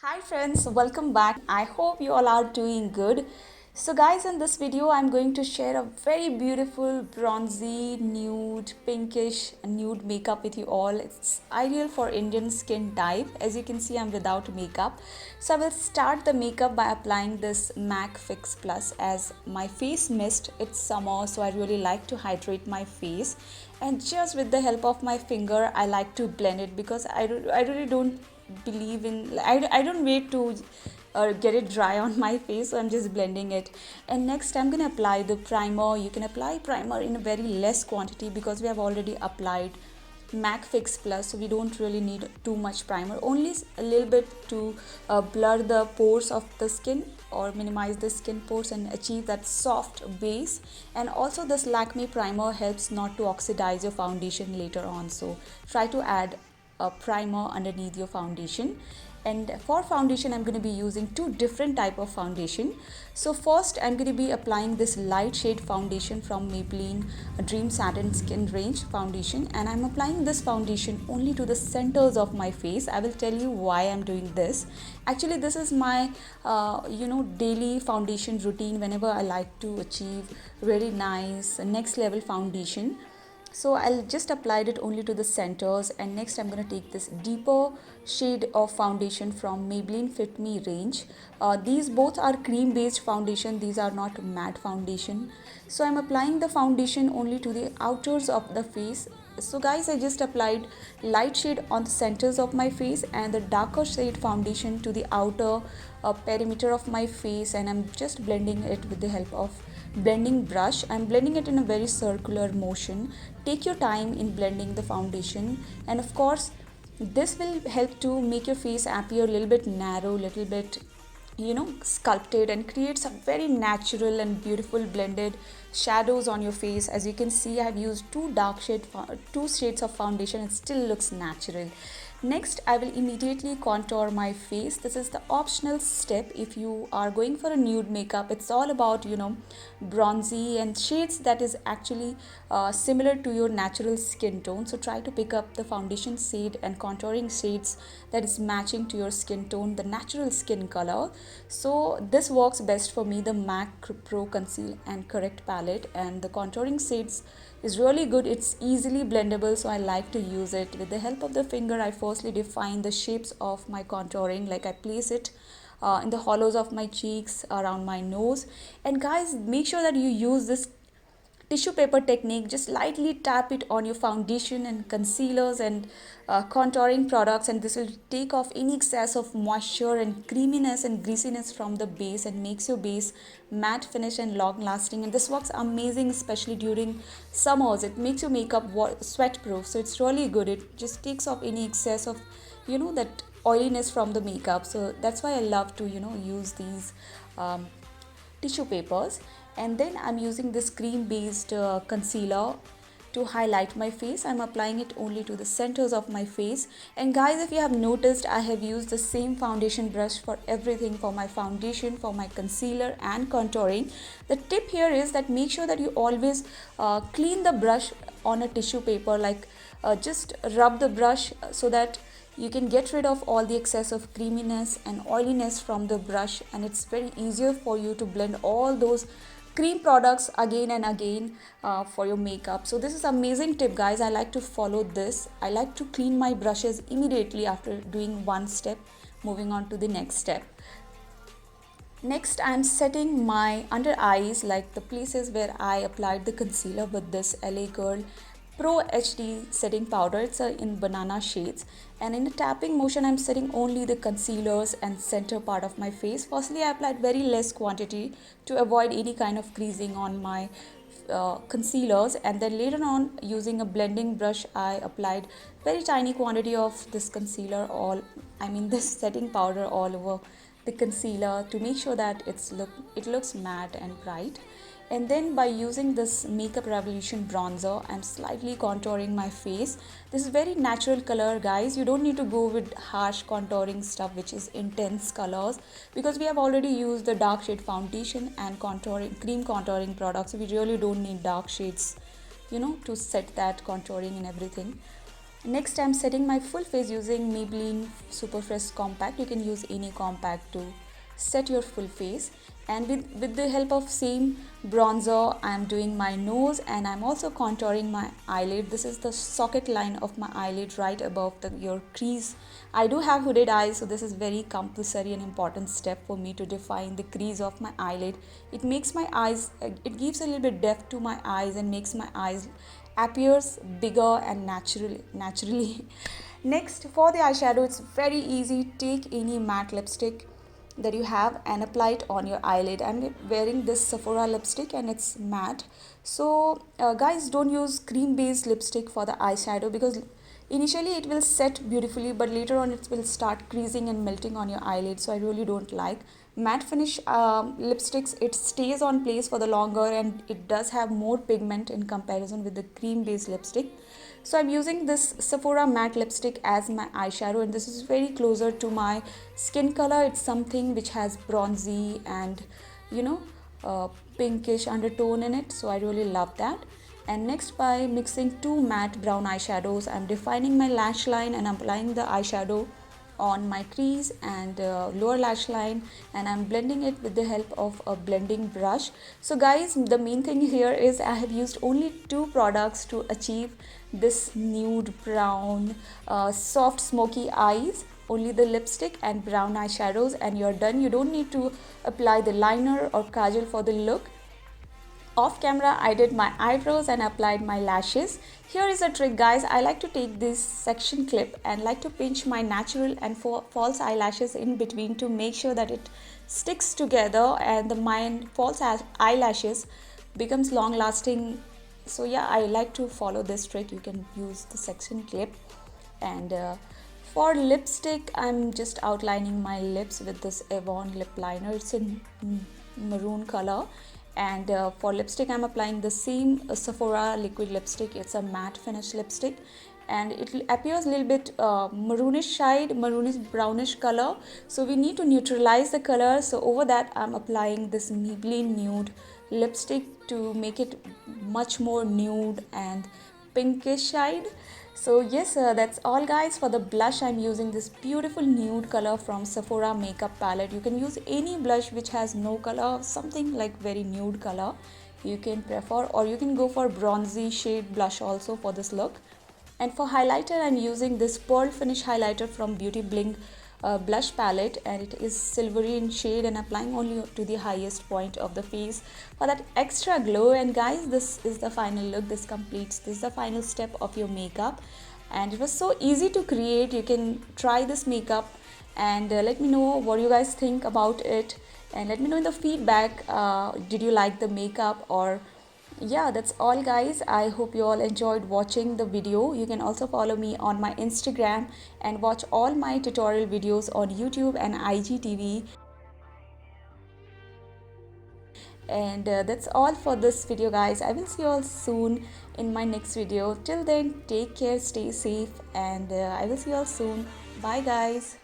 Hi friends, welcome back. I hope you all are doing good. So guys, in this video I'm going to share a very beautiful bronzy nude pinkish nude makeup with you all. It's ideal for Indian skin type. As you can see, I'm without makeup. So I will start the makeup by applying this MAC Fix Plus. As my face mist, it's summer, so I really like to hydrate my face, and just with the help of my finger I like to blend it because I really don't believe in I don't wait to get it dry on my face, so I'm just blending it. And next I'm gonna apply the primer. You can apply primer in a very less quantity because we have already applied MAC Fix Plus, so we don't really need too much primer, only a little bit to blur the pores of the skin or minimize the skin pores and achieve that soft base. And also this Lakme primer helps not to oxidize your foundation later on, so try to add a primer underneath your foundation. And for foundation I'm going to be using two different type of foundation. So first I'm going to be applying this light shade foundation from Maybelline Dream Satin Skin Range foundation, and I'm applying this foundation only to the centers of my face. I will tell you why I'm doing this. Actually this is my daily foundation routine whenever I like to achieve really nice next level foundation. So I'll just applied it only to the centers. And next I'm going to take this deeper shade of foundation from Maybelline Fit Me range. These both are cream based foundation, these are not matte foundation. So I'm applying the foundation only to the outers of the face. So guys, I just applied light shade on the centers of my face and the darker shade foundation to the outer perimeter of my face, and I'm just blending it with the help of blending brush. I'm blending it in a very circular motion. Take your time in blending the foundation, and of course this will help to make your face appear a little bit narrow, little bit sculpted, and creates a very natural and beautiful blended shadows on your face. As you can see, I have used two shades of foundation. It still looks natural. Next I will immediately contour my face. This is the optional step if you are going for a nude makeup. It's all about bronzy and shades that is actually similar to your natural skin tone. So try to pick up the foundation shade and contouring shades that is matching to your skin tone, the natural skin color. So this works best for me, the MAC Pro Conceal and Correct palette, and the contouring shades is really good. It's easily blendable, so I like to use it. With the help of the finger I firstly define the shapes of my contouring, like I place it in the hollows of my cheeks, around my nose. And guys, make sure that you use this tissue paper technique. Just lightly tap it on your foundation and concealers and contouring products, and this will take off any excess of moisture and creaminess and greasiness from the base and makes your base matte finish and long lasting. And this works amazing especially during summers. It makes your makeup sweat proof, so it's really good. It just takes off any excess of that oiliness from the makeup. So that's why I love to use these tissue papers. And then I'm using this cream based concealer to highlight my face. I'm applying it only to the centers of my face. And guys, if you have noticed, I have used the same foundation brush for everything, for my foundation, for my concealer and contouring. The tip here is that make sure that you always clean the brush on a tissue paper, like just rub the brush so that you can get rid of all the excess of creaminess and oiliness from the brush, and it's very easier for you to blend all those cream products again and again for your makeup. So this is amazing tip, guys. I like to follow this. I like to clean my brushes immediately after doing one step, moving on to the next step. Next I'm setting my under eyes, like the places where I applied the concealer, with this LA Girl Pro HD setting powder. It's in banana shades, and in a tapping motion I'm setting only the concealers and center part of my face. Firstly I applied very less quantity to avoid any kind of creasing on my concealers, and then later on using a blending brush I applied very tiny quantity of this concealer, this setting powder all over the concealer to make sure that it looks matte and bright. And then by using this Makeup Revolution bronzer, I'm slightly contouring my face. This is very natural color, guys. You don't need to go with harsh contouring stuff which is intense colors, because we have already used the dark shade foundation and cream contouring products. So we really don't need dark shades to set that contouring and everything. Next, I'm setting my full face using Maybelline Super Fresh Compact. You can use any compact to set your full face. And with the help of same bronzer, I'm doing my nose, and I'm also contouring my eyelid. This is the socket line of my eyelid right above your crease. I do have hooded eyes, so this is very compulsory and important step for me to define the crease of my eyelid. It makes my eyes, it gives a little bit depth to my eyes and makes my eyes appears bigger and naturally. Next, for the eyeshadow, it's very easy. Take any matte lipstick that you have and apply it on your eyelid. I'm wearing this Sephora lipstick and it's matte. So guys, don't use cream based lipstick for the eyeshadow, because initially it will set beautifully, but later on it will start creasing and melting on your eyelid. So I really don't like matte finish lipsticks. It stays on place for the longer, and it does have more pigment in comparison with the cream based lipstick. So I'm using this Sephora matte lipstick as my eyeshadow, and this is very closer to my skin color. It's something which has bronzy and pinkish undertone in it, so I really love that. And next, by mixing two matte brown eyeshadows, I'm defining my lash line and applying the eyeshadow on my crease and lower lash line, and I'm blending it with the help of a blending brush. So guys, the main thing here is I have used only two products to achieve this nude brown soft smoky eyes. Only the lipstick and brown eyeshadows and you're done. You don't need to apply the liner or kajal for the look. Off camera, I did my eyebrows and applied my lashes. Here is a trick, guys. I like to take this section clip and like to pinch my natural and false eyelashes in between to make sure that it sticks together and my false eyelashes becomes long lasting. So yeah, I like to follow this trick. You can use the section clip. And for lipstick, I'm just outlining my lips with this Avon lip liner. It's in maroon color. And for lipstick, I'm applying the same Sephora liquid lipstick. It's a matte finish lipstick, and it appears a little bit maroonish shade, maroonish brownish color. So we need to neutralize the color. So over that, I'm applying this Maybelline nude lipstick to make it much more nude and pinkish shade. So yes, that's all guys. For the blush, I'm using this beautiful nude color from Sephora makeup palette. You can use any blush which has no color, something like very nude color you can prefer, or you can go for bronzy shade blush also for this look. And for highlighter, I'm using this pearl finish highlighter from Beauty Blink blush palette, and it is silvery in shade, and applying only to the highest point of the face for that extra glow. And guys, this is the final look. This is the final step of your makeup, and it was so easy to create. You can try this makeup and let me know what you guys think about it, and let me know in the feedback, did you like the makeup? Or yeah, that's all guys. I hope you all enjoyed watching the video. You can also follow me on my Instagram and watch all my tutorial videos on YouTube and IGTV. And that's all for this video guys. I will see you all soon in my next video. Till then, take care, stay safe, and I will see you all soon. Bye guys.